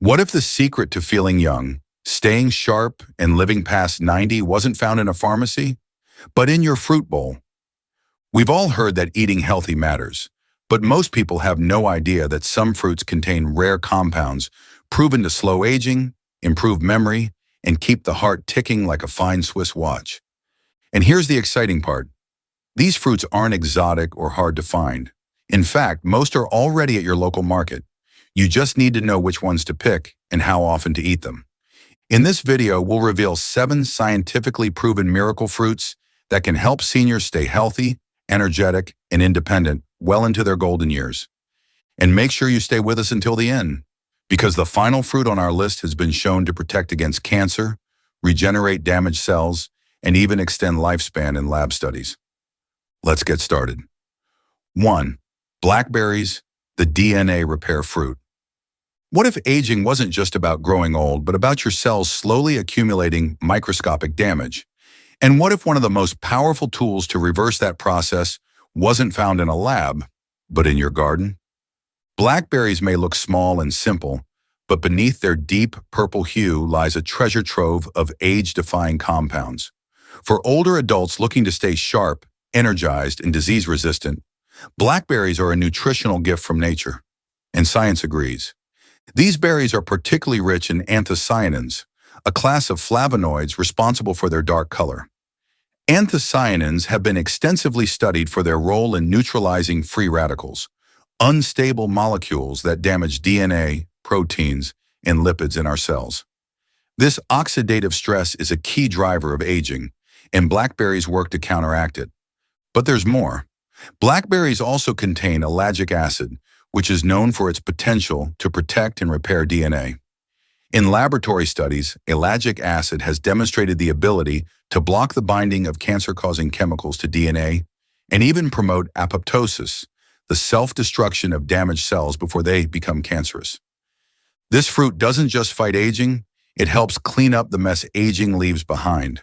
What if the secret to feeling young, staying sharp, and living past 90 wasn't found in a pharmacy, but in your fruit bowl? We've all heard that eating healthy matters, but most people have no idea that some fruits contain rare compounds proven to slow aging, improve memory, and keep the heart ticking like a fine Swiss watch. And here's the exciting part. These fruits aren't exotic or hard to find. In fact, most are already at your local market. You just need to know which ones to pick and how often to eat them. In this video, we'll reveal 7 scientifically proven miracle fruits that can help seniors stay healthy, energetic, and independent well into their golden years. And make sure you stay with us until the end, because the final fruit on our list has been shown to protect against cancer, regenerate damaged cells, and even extend lifespan in lab studies. Let's get started. 1. Blackberries, the DNA repair fruit. What if aging wasn't just about growing old, but about your cells slowly accumulating microscopic damage? And what if one of the most powerful tools to reverse that process wasn't found in a lab, but in your garden? Blackberries may look small and simple, but beneath their deep purple hue lies a treasure trove of age-defying compounds. For older adults looking to stay sharp, energized, and disease-resistant, blackberries are a nutritional gift from nature, and science agrees. These berries are particularly rich in anthocyanins, a class of flavonoids responsible for their dark color. Anthocyanins have been extensively studied for their role in neutralizing free radicals, unstable molecules that damage DNA, proteins, and lipids in our cells. This oxidative stress is a key driver of aging, and blackberries work to counteract it. But there's more. Blackberries also contain ellagic acid, which is known for its potential to protect and repair DNA. In laboratory studies, ellagic acid has demonstrated the ability to block the binding of cancer-causing chemicals to DNA and even promote apoptosis, the self-destruction of damaged cells before they become cancerous. This fruit doesn't just fight aging, it helps clean up the mess aging leaves behind.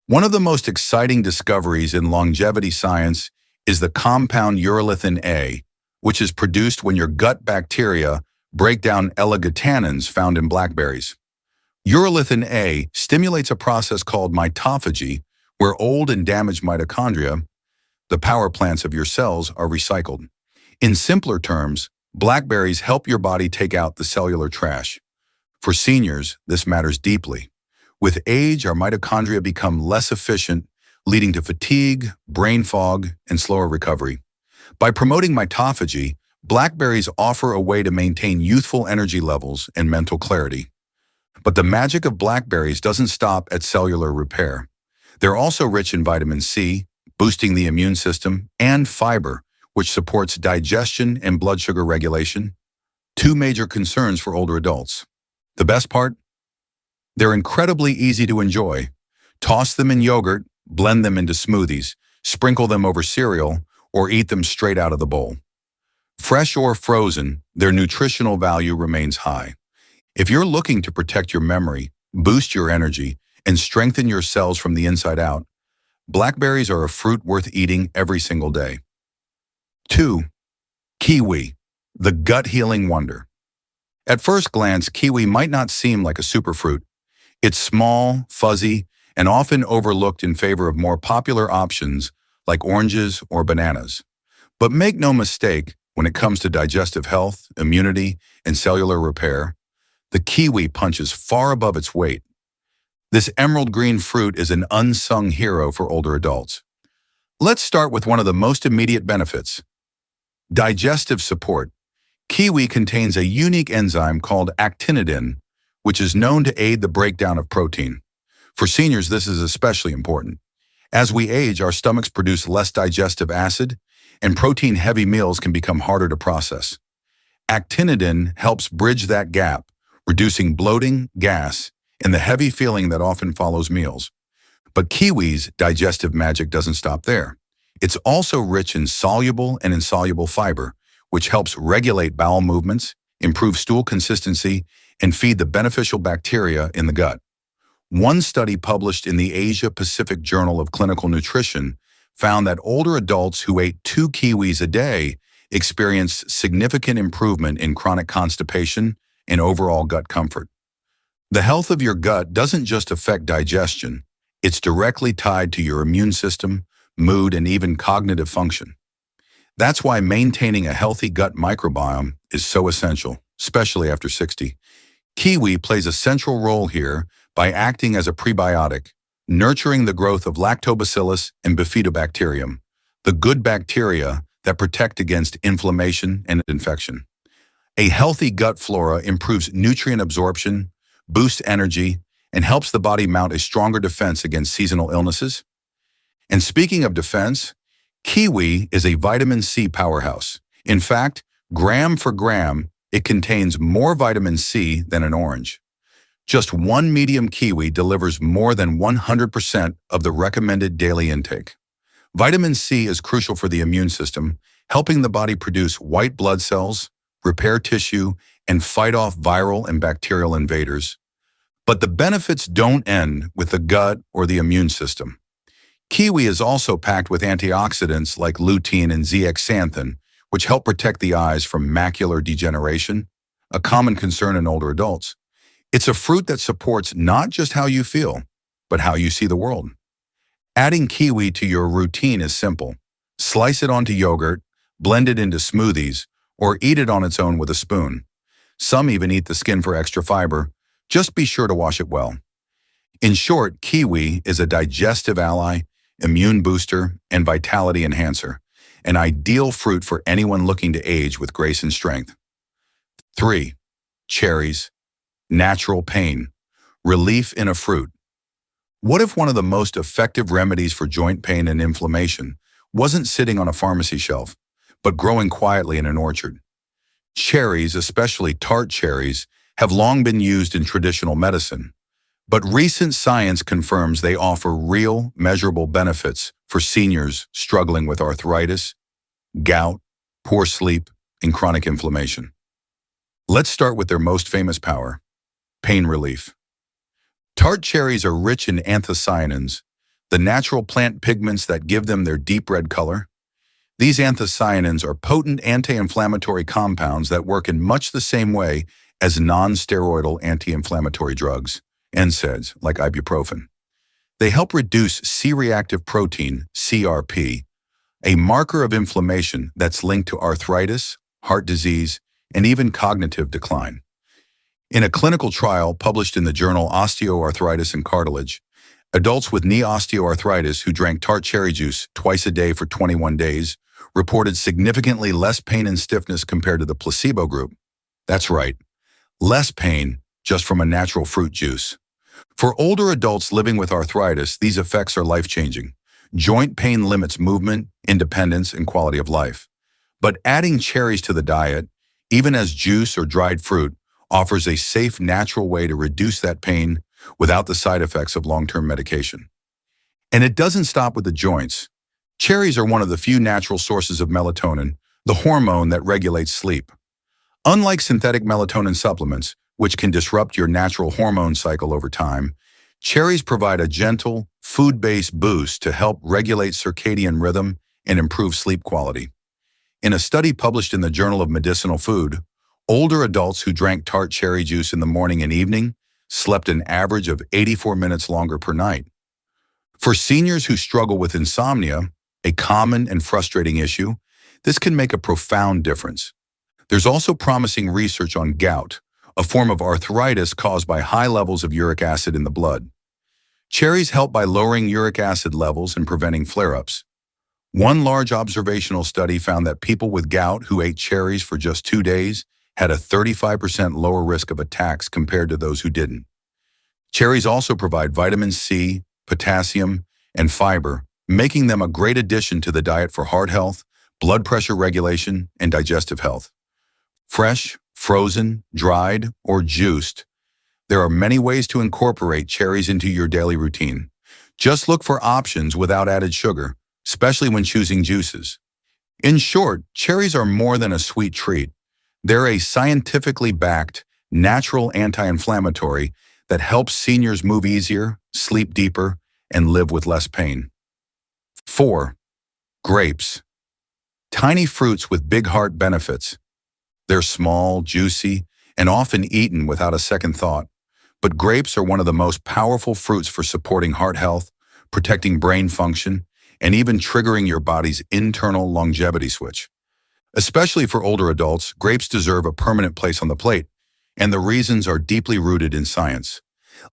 One of the most exciting discoveries in longevity science is the compound urolithin A, which is produced when your gut bacteria break down L-glutanins found in blackberries. Urolithin A stimulates a process called mitophagy, where old and damaged mitochondria, the power plants of your cells, are recycled. In simpler terms, blackberries help your body take out the cellular trash. For seniors, this matters deeply. With age, our mitochondria become less efficient, leading to fatigue, brain fog, and slower recovery. By promoting mitophagy, blackberries offer a way to maintain youthful energy levels and mental clarity. But the magic of blackberries doesn't stop at cellular repair. They're also rich in vitamin C, boosting the immune system, and fiber, which supports digestion and blood sugar regulation. 2 major concerns for older adults. The best part? They're incredibly easy to enjoy. Toss them in yogurt, blend them into smoothies, sprinkle them over cereal, or eat them straight out of the bowl. Fresh or frozen, their nutritional value remains high. If you're looking to protect your memory, boost your energy, and strengthen your cells from the inside out, blackberries are a fruit worth eating every single day. 2. Kiwi, the gut-healing wonder. At first glance, kiwi might not seem like a superfruit. It's small, fuzzy, and often overlooked in favor of more popular options like oranges or bananas. But make no mistake, when it comes to digestive health, immunity, and cellular repair, the kiwi punches far above its weight. This emerald green fruit is an unsung hero for older adults. Let's start with one of the most immediate benefits: digestive support. Kiwi contains a unique enzyme called actinidin, which is known to aid the breakdown of protein. For seniors, this is especially important. As we age, our stomachs produce less digestive acid, and protein-heavy meals can become harder to process. Actinidin helps bridge that gap, reducing bloating, gas, and the heavy feeling that often follows meals. But kiwi's digestive magic doesn't stop there. It's also rich in soluble and insoluble fiber, which helps regulate bowel movements, improve stool consistency, and feed the beneficial bacteria in the gut. One study published in the Asia-Pacific Journal of Clinical Nutrition found that older adults who ate 2 kiwis a day experienced significant improvement in chronic constipation and overall gut comfort. The health of your gut doesn't just affect digestion, it's directly tied to your immune system, mood, and even cognitive function. That's why maintaining a healthy gut microbiome is so essential, especially after 60. Kiwi plays a central role here by acting as a prebiotic, nurturing the growth of lactobacillus and bifidobacterium, the good bacteria that protect against inflammation and infection. A healthy gut flora improves nutrient absorption, boosts energy, and helps the body mount a stronger defense against seasonal illnesses. And speaking of defense, kiwi is a vitamin C powerhouse. In fact, gram for gram, it contains more vitamin C than an orange. Just one medium kiwi delivers more than 100% of the recommended daily intake. Vitamin C is crucial for the immune system, helping the body produce white blood cells, repair tissue, and fight off viral and bacterial invaders. But the benefits don't end with the gut or the immune system. Kiwi is also packed with antioxidants like lutein and zeaxanthin, which help protect the eyes from macular degeneration, a common concern in older adults. It's a fruit that supports not just how you feel, but how you see the world. Adding kiwi to your routine is simple. Slice it onto yogurt, blend it into smoothies, or eat it on its own with a spoon. Some even eat the skin for extra fiber. Just be sure to wash it well. In short, kiwi is a digestive ally, immune booster, and vitality enhancer, an ideal fruit for anyone looking to age with grace and strength. 3. Cherries. Natural pain. Relief in a fruit. What if one of the most effective remedies for joint pain and inflammation wasn't sitting on a pharmacy shelf, but growing quietly in an orchard? Cherries, especially tart cherries, have long been used in traditional medicine, but recent science confirms they offer real, measurable benefits for seniors struggling with arthritis, gout, poor sleep, and chronic inflammation. Let's start with their most famous power: pain relief. Tart cherries are rich in anthocyanins, the natural plant pigments that give them their deep red color. These anthocyanins are potent anti-inflammatory compounds that work in much the same way as non-steroidal anti-inflammatory drugs, NSAIDs, like ibuprofen. They help reduce C-reactive protein, CRP, a marker of inflammation that's linked to arthritis, heart disease, and even cognitive decline. In a clinical trial published in the journal Osteoarthritis and Cartilage, adults with knee osteoarthritis who drank tart cherry juice twice a day for 21 days reported significantly less pain and stiffness compared to the placebo group. That's right, less pain just from a natural fruit juice. For older adults living with arthritis, these effects are life-changing. Joint pain limits movement, independence, and quality of life. But adding cherries to the diet, even as juice or dried fruit, offers a safe, natural way to reduce that pain without the side effects of long-term medication. And it doesn't stop with the joints. Cherries are one of the few natural sources of melatonin, the hormone that regulates sleep. Unlike synthetic melatonin supplements, which can disrupt your natural hormone cycle over time, cherries provide a gentle, food-based boost to help regulate circadian rhythm and improve sleep quality. In a study published in the Journal of Medicinal Food, older adults who drank tart cherry juice in the morning and evening slept an average of 84 minutes longer per night. For seniors who struggle with insomnia, a common and frustrating issue, this can make a profound difference. There's also promising research on gout, a form of arthritis caused by high levels of uric acid in the blood. Cherries help by lowering uric acid levels and preventing flare-ups. One large observational study found that people with gout who ate cherries for just 2 days had a 35% lower risk of attacks compared to those who didn't. Cherries also provide vitamin C, potassium, and fiber, making them a great addition to the diet for heart health, blood pressure regulation, and digestive health. Fresh, frozen, dried, or juiced, there are many ways to incorporate cherries into your daily routine. Just look for options without added sugar, especially when choosing juices. In short, cherries are more than a sweet treat. They're a scientifically backed, natural anti-inflammatory that helps seniors move easier, sleep deeper, and live with less pain. 4. Grapes. Tiny fruits with big heart benefits. They're small, juicy, and often eaten without a second thought. But grapes are one of the most powerful fruits for supporting heart health, protecting brain function, and even triggering your body's internal longevity switch. Especially for older adults, grapes deserve a permanent place on the plate, and the reasons are deeply rooted in science.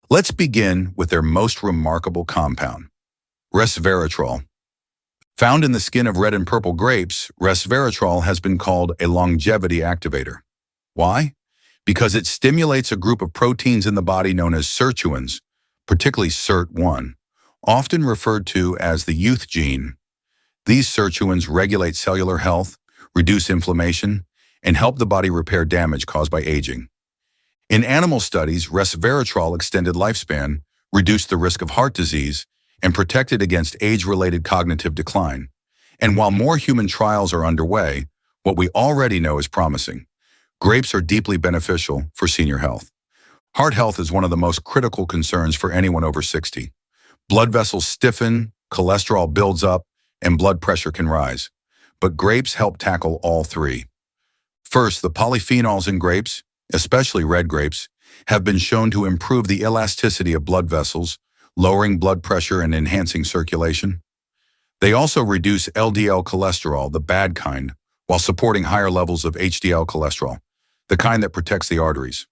Let's begin with their most remarkable compound, resveratrol. Found in the skin of red and purple grapes, resveratrol has been called a longevity activator. Why? Because it stimulates a group of proteins in the body known as sirtuins, particularly SIRT1, often referred to as the youth gene. These sirtuins regulate cellular health, reduce inflammation, and help the body repair damage caused by aging. In animal studies, resveratrol extended lifespan, reduced the risk of heart disease, and protected against age-related cognitive decline. And while more human trials are underway, what we already know is promising. Grapes are deeply beneficial for senior health. Heart health is one of the most critical concerns for anyone over 60. Blood vessels stiffen, cholesterol builds up, and blood pressure can rise. But grapes help tackle all three. First, the polyphenols in grapes, especially red grapes, have been shown to improve the elasticity of blood vessels, lowering blood pressure and enhancing circulation. They also reduce LDL cholesterol, the bad kind, while supporting higher levels of HDL cholesterol, the kind that protects the arteries.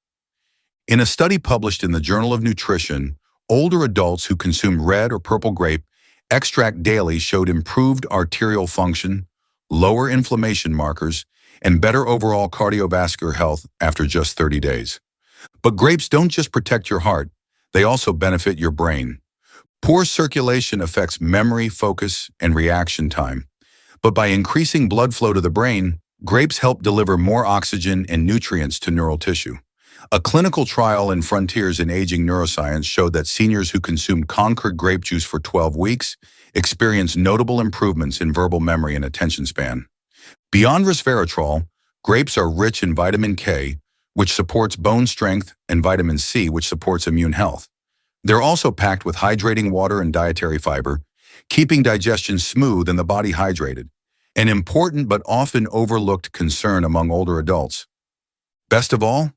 In a study published in the Journal of Nutrition, older adults who consumed red or purple grape extract daily showed improved arterial function, lower inflammation markers, and better overall cardiovascular health after just 30 days. But grapes don't just protect your heart, they also benefit your brain. Poor circulation affects memory, focus, and reaction time. But by increasing blood flow to the brain, grapes help deliver more oxygen and nutrients to neural tissue. A clinical trial in Frontiers in Aging Neuroscience showed that seniors who consumed Concord grape juice for 12 weeks experienced notable improvements in verbal memory and attention span. Beyond resveratrol, grapes are rich in vitamin K, which supports bone strength, and vitamin C, which supports immune health. They're also packed with hydrating water and dietary fiber, keeping digestion smooth and the body hydrated, an important but often overlooked concern among older adults. Best of all,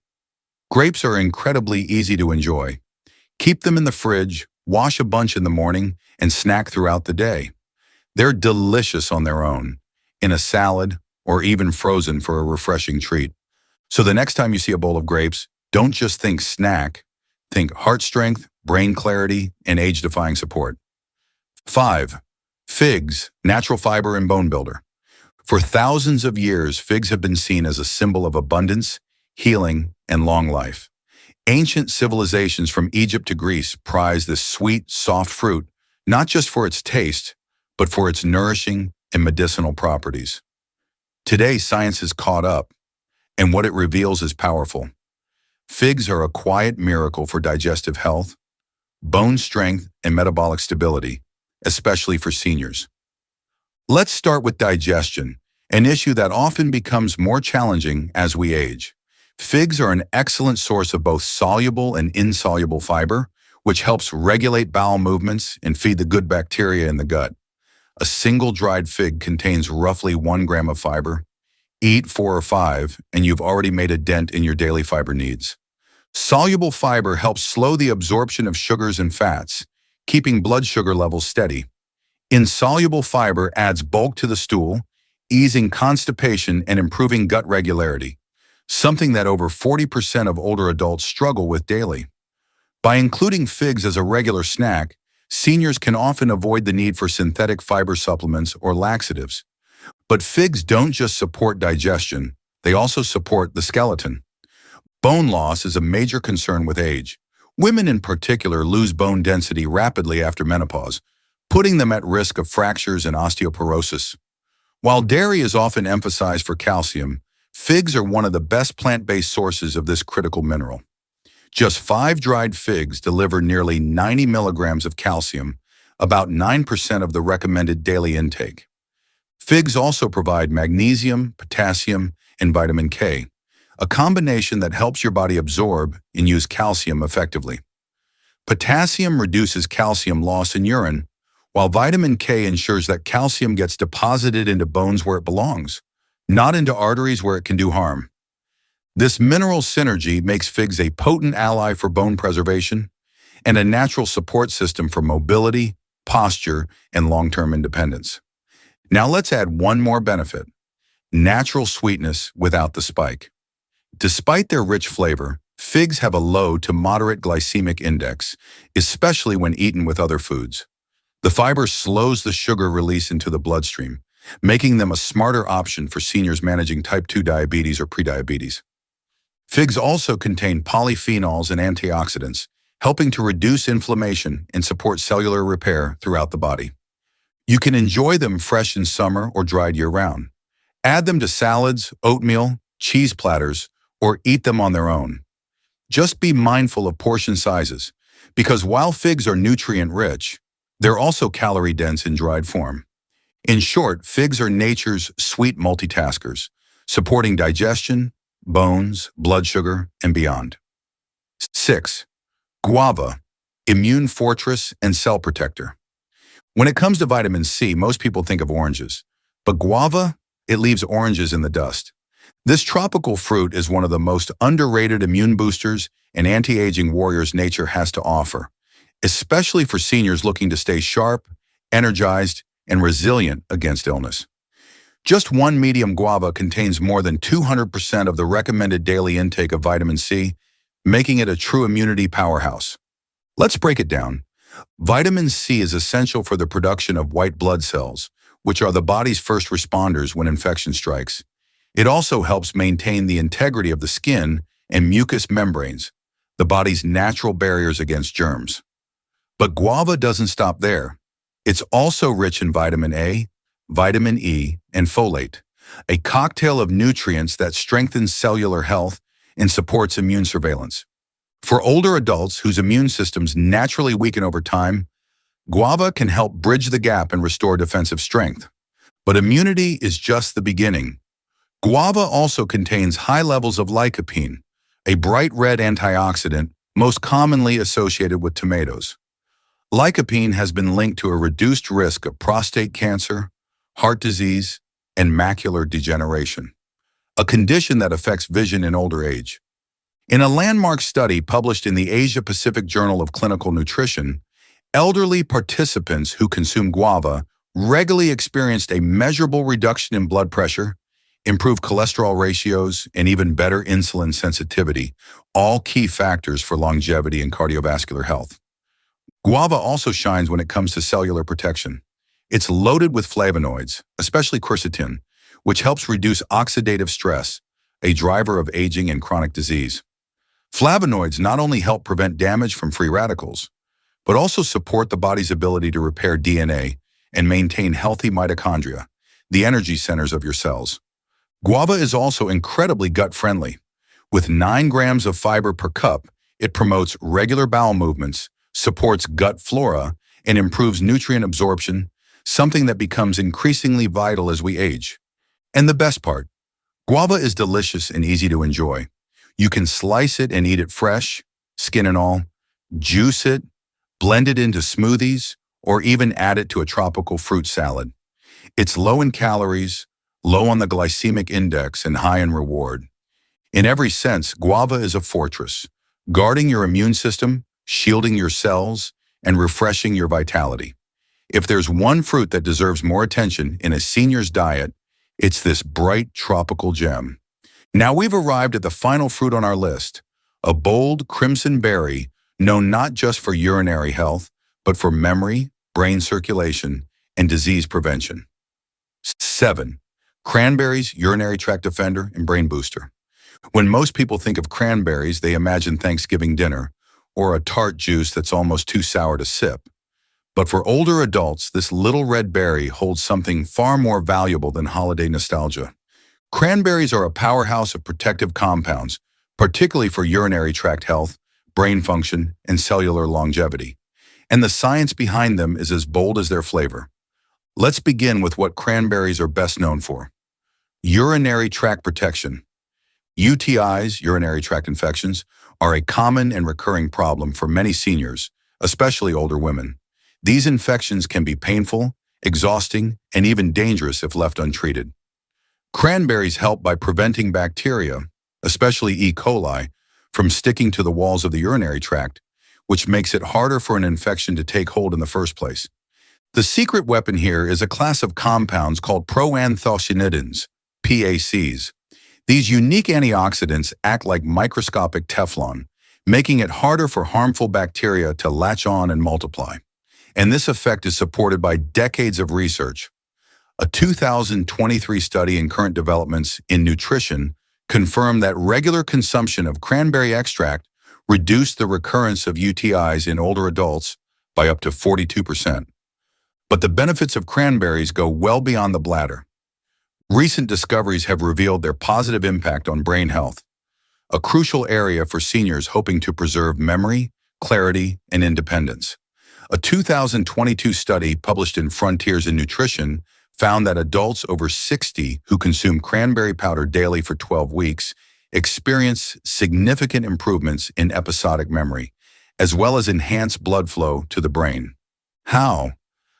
grapes are incredibly easy to enjoy. Keep them in the fridge, wash a bunch in the morning, and snack throughout the day. They're delicious on their own, in a salad, or even frozen for a refreshing treat. So the next time you see a bowl of grapes, don't just think snack, think heart strength, brain clarity, and age-defying support. 5. Figs, natural fiber and bone builder. For thousands of years, figs have been seen as a symbol of abundance, healing, and long life. Ancient civilizations from Egypt to Greece prize this sweet, soft fruit, not just for its taste, but for its nourishing and medicinal properties. Today, science has caught up, and what it reveals is powerful. Figs are a quiet miracle for digestive health, bone strength, and metabolic stability, especially for seniors. Let's start with digestion, an issue that often becomes more challenging as we age. Figs are an excellent source of both soluble and insoluble fiber, which helps regulate bowel movements and feed the good bacteria in the gut. A single dried fig contains roughly 1 gram of fiber. Eat 4 or 5, and you've already made a dent in your daily fiber needs. Soluble fiber helps slow the absorption of sugars and fats, keeping blood sugar levels steady. Insoluble fiber adds bulk to the stool, easing constipation and improving gut regularity, something that over 40% of older adults struggle with daily. By including figs as a regular snack, seniors can often avoid the need for synthetic fiber supplements or laxatives. But figs don't just support digestion, they also support the skeleton. Bone loss is a major concern with age. Women in particular lose bone density rapidly after menopause, putting them at risk of fractures and osteoporosis. While dairy is often emphasized for calcium, figs are one of the best plant-based sources of this critical mineral. Just 5 dried figs deliver nearly 90 milligrams of calcium, about 9% of the recommended daily intake. Figs also provide magnesium, potassium, and vitamin K, a combination that helps your body absorb and use calcium effectively. Potassium reduces calcium loss in urine, while vitamin K ensures that calcium gets deposited into bones where it belongs, not into arteries where it can do harm. This mineral synergy makes figs a potent ally for bone preservation and a natural support system for mobility, posture, and long-term independence. Now let's add one more benefit: natural sweetness without the spike. Despite their rich flavor, figs have a low to moderate glycemic index, especially when eaten with other foods. The fiber slows the sugar release into the bloodstream, making them a smarter option for seniors managing type 2 diabetes or prediabetes. Figs also contain polyphenols and antioxidants, helping to reduce inflammation and support cellular repair throughout the body. You can enjoy them fresh in summer or dried year-round. Add them to salads, oatmeal, cheese platters, or eat them on their own. Just be mindful of portion sizes, because while figs are nutrient-rich, they're also calorie-dense in dried form. In short, figs are nature's sweet multitaskers, supporting digestion, bones, blood sugar, and beyond. 6. Guava, immune fortress and cell protector. When it comes to vitamin C, most people think of oranges, but guava, it leaves oranges in the dust. This tropical fruit is one of the most underrated immune boosters and anti-aging warriors nature has to offer, especially for seniors looking to stay sharp, energized, and resilient against illness. Just one medium guava contains more than 200% of the recommended daily intake of vitamin C, making it a true immunity powerhouse. Let's break it down. Vitamin C is essential for the production of white blood cells, which are the body's first responders when infection strikes. It also helps maintain the integrity of the skin and mucous membranes, the body's natural barriers against germs. But guava doesn't stop there. It's also rich in vitamin A, vitamin E, and folate, a cocktail of nutrients that strengthens cellular health and supports immune surveillance. For older adults whose immune systems naturally weaken over time, guava can help bridge the gap and restore defensive strength. But immunity is just the beginning. Guava also contains high levels of lycopene, a bright red antioxidant most commonly associated with tomatoes. Lycopene has been linked to a reduced risk of prostate cancer, heart disease, and macular degeneration, a condition that affects vision in older age. In a landmark study published in the Asia-Pacific Journal of Clinical Nutrition, elderly participants who consumed guava regularly experienced a measurable reduction in blood pressure, improved cholesterol ratios, and even better insulin sensitivity, all key factors for longevity and cardiovascular health. Guava also shines when it comes to cellular protection. It's loaded with flavonoids, especially quercetin, which helps reduce oxidative stress, a driver of aging and chronic disease. Flavonoids not only help prevent damage from free radicals, but also support the body's ability to repair DNA and maintain healthy mitochondria, the energy centers of your cells. Guava is also incredibly gut-friendly. With 9 grams of fiber per cup, it promotes regular bowel movements, supports gut flora, and improves nutrient absorption, something that becomes increasingly vital as we age. And the best part, guava is delicious and easy to enjoy. You can slice it and eat it fresh, skin and all, juice it, blend it into smoothies, or even add it to a tropical fruit salad. It's low in calories, low on the glycemic index, and high in reward. In every sense, guava is a fortress, guarding your immune system, shielding your cells, and refreshing your vitality. If there's one fruit that deserves more attention in a senior's diet, it's this bright tropical gem. Now we've arrived at the final fruit on our list, a bold crimson berry known not just for urinary health, but for memory, brain circulation, and disease prevention. 7. Cranberries, urinary tract defender, and brain booster. When most people think of cranberries, they imagine Thanksgiving dinner or a tart juice that's almost too sour to sip. But for older adults, this little red berry holds something far more valuable than holiday nostalgia. Cranberries are a powerhouse of protective compounds, particularly for urinary tract health, brain function, and cellular longevity. And the science behind them is as bold as their flavor. Let's begin with what cranberries are best known for. Urinary tract protection. UTIs, urinary tract infections, are a common and recurring problem for many seniors, especially older women. These infections can be painful, exhausting, and even dangerous if left untreated. Cranberries help by preventing bacteria, especially E. coli, from sticking to the walls of the urinary tract, which makes it harder for an infection to take hold in the first place. The secret weapon here is a class of compounds called proanthocyanidins, PACs. These unique antioxidants act like microscopic Teflon, making it harder for harmful bacteria to latch on and multiply. And this effect is supported by decades of research. A 2023 study in Current Developments in Nutrition confirmed that regular consumption of cranberry extract reduced the recurrence of UTIs in older adults by up to 42%. But the benefits of cranberries go well beyond the bladder. Recent discoveries have revealed their positive impact on brain health, a crucial area for seniors hoping to preserve memory, clarity, and independence. A 2022 study published in Frontiers in Nutrition found that adults over 60 who consume cranberry powder daily for 12 weeks experience significant improvements in episodic memory, as well as enhanced blood flow to the brain. How?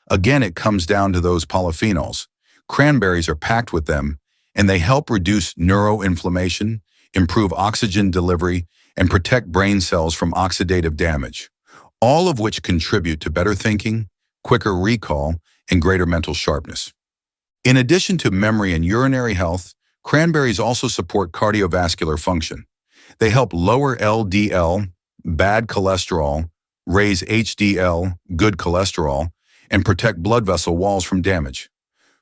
Again, it comes down to those polyphenols. Cranberries are packed with them, and they help reduce neuroinflammation, improve oxygen delivery, and protect brain cells from oxidative damage, all of which contribute to better thinking, quicker recall, and greater mental sharpness. In addition to memory and urinary health, cranberries also support cardiovascular function. They help lower LDL, bad cholesterol, raise HDL, good cholesterol, and protect blood vessel walls from damage.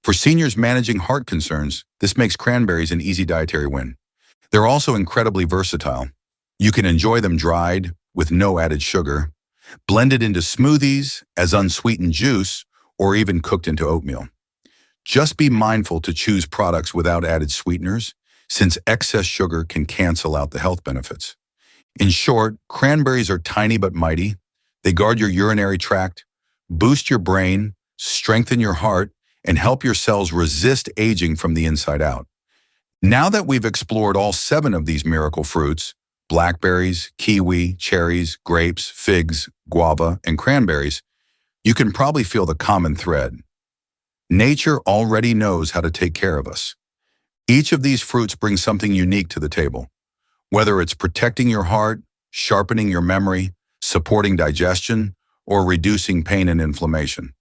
For seniors managing heart concerns, this makes cranberries an easy dietary win. They're also incredibly versatile. You can enjoy them dried, with no added sugar, blended into smoothies, as unsweetened juice, or even cooked into oatmeal. Just be mindful to choose products without added sweeteners, since excess sugar can cancel out the health benefits. In short, cranberries are tiny but mighty. They guard your urinary tract, boost your brain, strengthen your heart, and help your cells resist aging from the inside out. Now that we've explored all 7 of these miracle fruits, blackberries, kiwi, cherries, grapes, figs, guava, and cranberries, you can probably feel the common thread. Nature already knows how to take care of us. Each of these fruits brings something unique to the table. Whether it's protecting your heart, sharpening your memory, supporting digestion, or reducing pain and inflammation.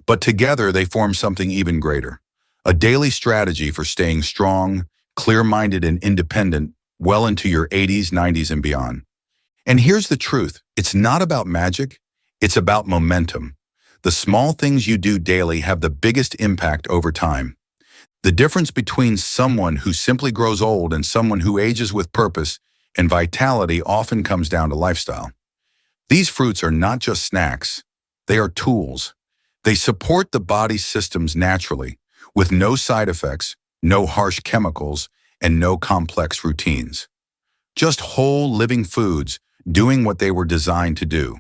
But together they form something even greater, a daily strategy for staying strong, clear-minded, and independent well into your 80s, 90s, and beyond. And here's the truth. It's not about magic. It's about momentum. The small things you do daily have the biggest impact over time. The difference between someone who simply grows old and someone who ages with purpose and vitality often comes down to lifestyle. These fruits are not just snacks. They are tools. They support the body's systems naturally, with no side effects, no harsh chemicals, and no complex routines. Just whole, living foods doing what they were designed to do.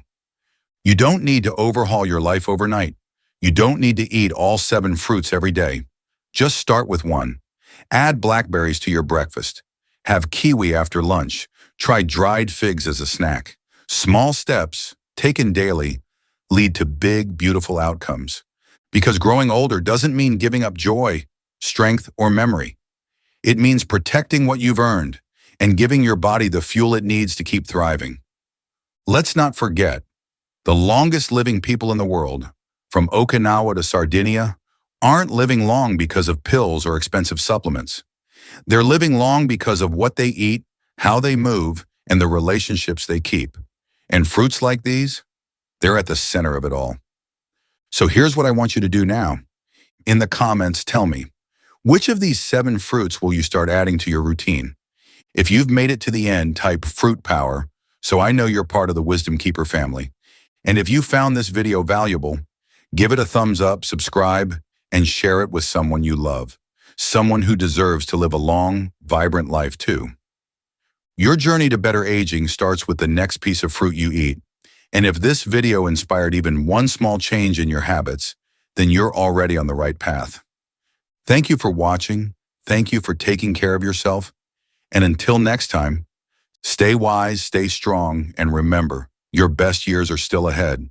You don't need to overhaul your life overnight. You don't need to eat all 7 fruits every day. Just start with 1. Add blackberries to your breakfast. Have kiwi after lunch. Try dried figs as a snack. Small steps, taken daily, lead to big, beautiful outcomes. Because growing older doesn't mean giving up joy, strength, or memory. It means protecting what you've earned and giving your body the fuel it needs to keep thriving. Let's not forget, the longest living people in the world, from Okinawa to Sardinia, aren't living long because of pills or expensive supplements. They're living long because of what they eat, how they move, and the relationships they keep. And fruits like these, they're at the center of it all. So here's what I want you to do now. In the comments, tell me, which of these 7 fruits will you start adding to your routine? If you've made it to the end, type fruit power, so I know you're part of the Wisdom Keeper family. And if you found this video valuable, give it a thumbs up, subscribe, and share it with someone you love, someone who deserves to live a long, vibrant life too. Your journey to better aging starts with the next piece of fruit you eat. And if this video inspired even one small change in your habits, then you're already on the right path. Thank you for watching. Thank you for taking care of yourself. And until next time, stay wise, stay strong, and remember, your best years are still ahead.